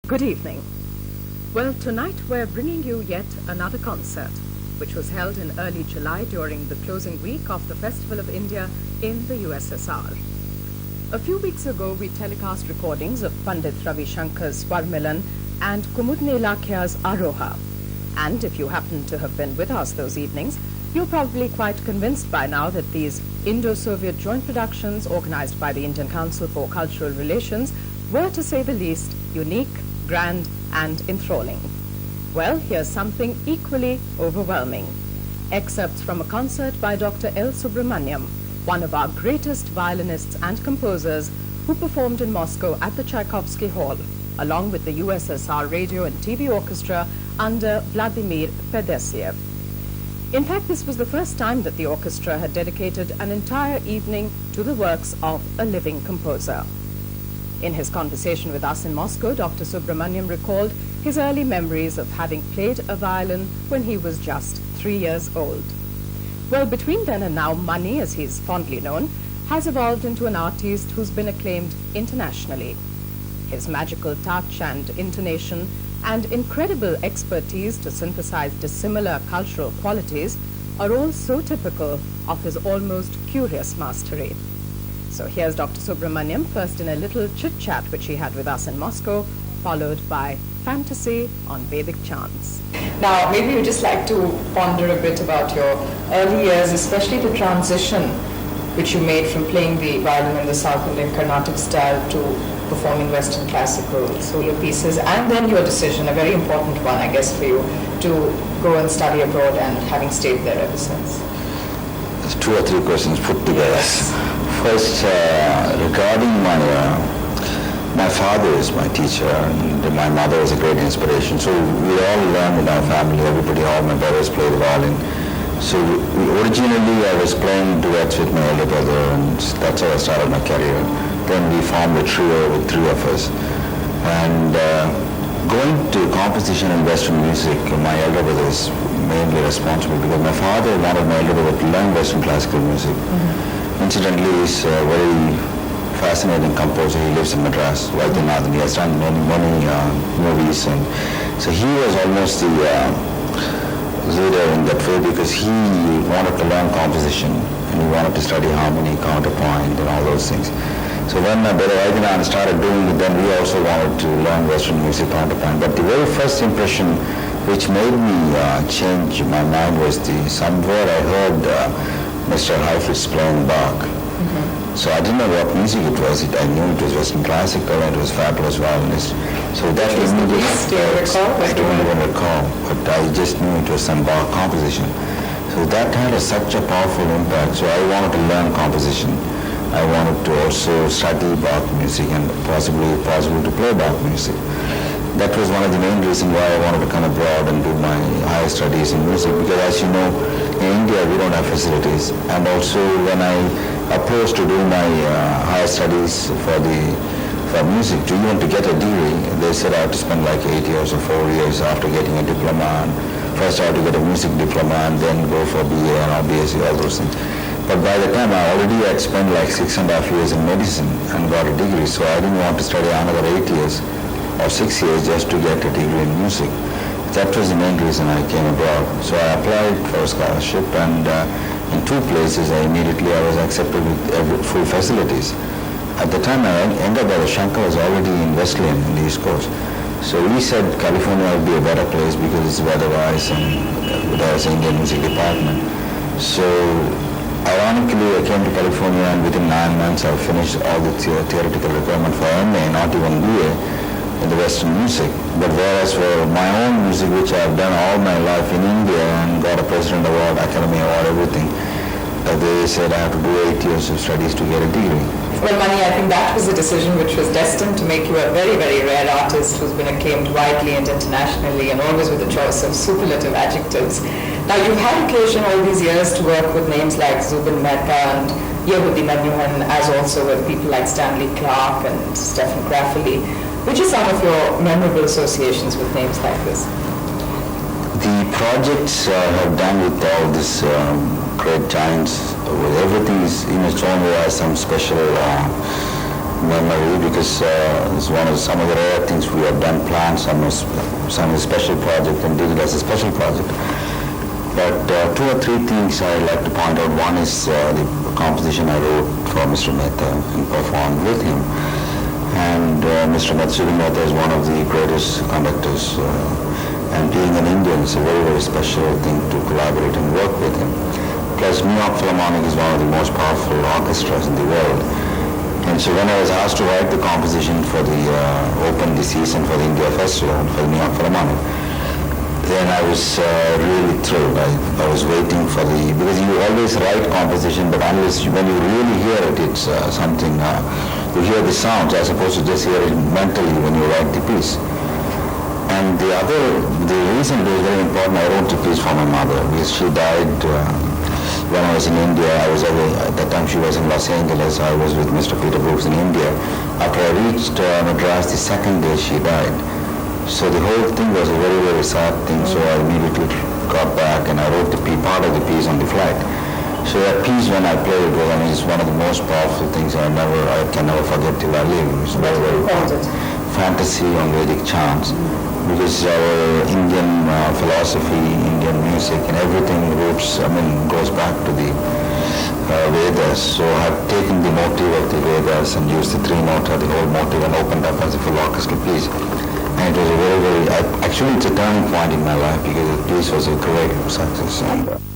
Good evening. Well, tonight we're bringing you yet another concert, which was held in early July during the closing week of the Festival of India in the USSR. A few weeks ago, we telecast recordings of Pandit Ravi Shankar's Swarmilan and Kumudne Lakhia's Aroha. And if you happen to have been with us those evenings, you're probably quite convinced by now that these Indo-Soviet joint productions organized by the Indian Council for Cultural Relations were, to say the least, unique, grand and enthralling. Well, here's something equally overwhelming. Excerpts from a concert by Dr. L. Subramaniam, one of our greatest violinists and composers, who performed in Moscow at the Tchaikovsky Hall, along with the USSR Radio and TV Orchestra under Vladimir Fedosiev. In fact, this was the first time that the orchestra had dedicated an entire evening to the works of a living composer. In his conversation with us in Moscow, Dr. Subramaniam recalled his early memories of having played a violin when he was just 3 years old. Well, between then and now, Mani, as he's fondly known, has evolved into an artist who's been acclaimed internationally. His magical touch and intonation and incredible expertise to synthesize dissimilar cultural qualities are all so typical of his almost curious mastery. So here's Dr. Subramaniam, first in a little chit-chat which he had with us in Moscow, followed by Fantasy on Vedic Chants. Now, maybe you'd just like to ponder a bit about your early years, especially the transition which you made from playing the violin in the South Indian Carnatic style to performing Western classical solo pieces, and then your decision, a very important one, I guess, for you, to go and study abroad and having stayed there ever since. There's 2 or 3 questions put together. Yes. First, regarding my father is my teacher, and my mother is a great inspiration. So we all learned in our family, everybody, all my brothers play the violin. So originally I was playing duets with my elder brother, and that's how I started my career. Then we formed a trio with 3 of us. And going to composition in Western music, my elder brother is mainly responsible because my father wanted my elder brother to learn Western classical music. Mm-hmm. Incidentally, he's a very fascinating composer. He lives in Madras, Vaidyanathan. He has done many movies, and so he was almost the leader in that way because he wanted to learn composition and he wanted to study harmony, counterpoint, and all those things. So when my brother Vaidyanathan started doing it, then we also wanted to learn Western music, counterpoint. But the very first impression which made me change my mind was somewhere I heard Mr. Heifetz playing Bach. Mm-hmm. So I didn't know what music it was. I knew it was Western classical and it was fabulous violinist. So that was the piece, do you recall? I don't even recall, but I just knew it was some Bach composition. So that had such a powerful impact. So I wanted to learn composition. I wanted to also study Bach music and possible to play Bach music. That was one of the main reasons why I wanted to come abroad and do my higher studies in music, because as you know, in India we don't have facilities. And also when I approached to do my higher studies for music, even to get a degree, they said I had to spend like 8 years or 4 years after getting a diploma. And first I had to get a music diploma and then go for BA and BSc, all those things. But by the time I already had spent like 6.5 years in medicine and got a degree, so I didn't want to study another 8 years or 6 years just to get a degree in music. That was the main reason I came abroad. So I applied for a scholarship, and in 2 places I was accepted with full facilities. At the time, my younger brother Shankar was already in Wesleyan in the East Coast. So we said California would be a better place because it's weather-wise and there was an Indian music department. So ironically, I came to California, and within 9 months I finished all the theoretical requirement for MA, not even BA, in the Western music. But whereas for my own music, which I've done all my life in India and got a President Award, Academy Award, everything, they said I have to do 8 years of studies to get a degree. Well, Mani, I think that was a decision which was destined to make you a very, very rare artist who's been acclaimed widely and internationally, and always with a choice of superlative adjectives. Now, you've had occasion all these years to work with names like Zubin Mehta and Yehudi Menuhin, as also with people like Stanley Clarke and Stephen Graffoli. Which are some of your memorable associations with names like this? The projects I've done with all these great giants, everything is in its own way has some special memory because it's some of the rare things we have done, planned some as a special project and did it as a special project. But two or three things I'd like to point out. One is the composition I wrote for Mr. Mehta and performed with him. And Mr. Matsuri Mehta is one of the greatest conductors. And being an Indian, it's a very, very special thing to collaborate and work with him. Plus, New York Philharmonic is one of the most powerful orchestras in the world. And so when I was asked to write the composition for the open the season for the India Festival for the New York Philharmonic, then I was really thrilled. I was waiting for because you always write composition, but when you really hear it, it's something, you hear the sounds as opposed to just hear it mentally when you write the piece. And the reason it was very important, I wrote the piece for my mother because she died when I was in India. I was away, at that time she was in Los Angeles. I was with Mr. Peter Brooks in India. After I reached Madras, the second day she died. So the whole thing was a very, very sad thing. So I immediately got back and I wrote part of the piece on the flight. So that piece when I played it was, it's one of the most powerful things I can never forget till I live. It's very, very fantasy on Vedic chants. Because our Indian philosophy, Indian music and everything goes back to the Vedas. So I've taken the motive of the Vedas and used the three nota, the whole motive, and opened up as a full orchestral piece. And it was a very, very, actually it's a turning point in my life because the piece was a great success. And,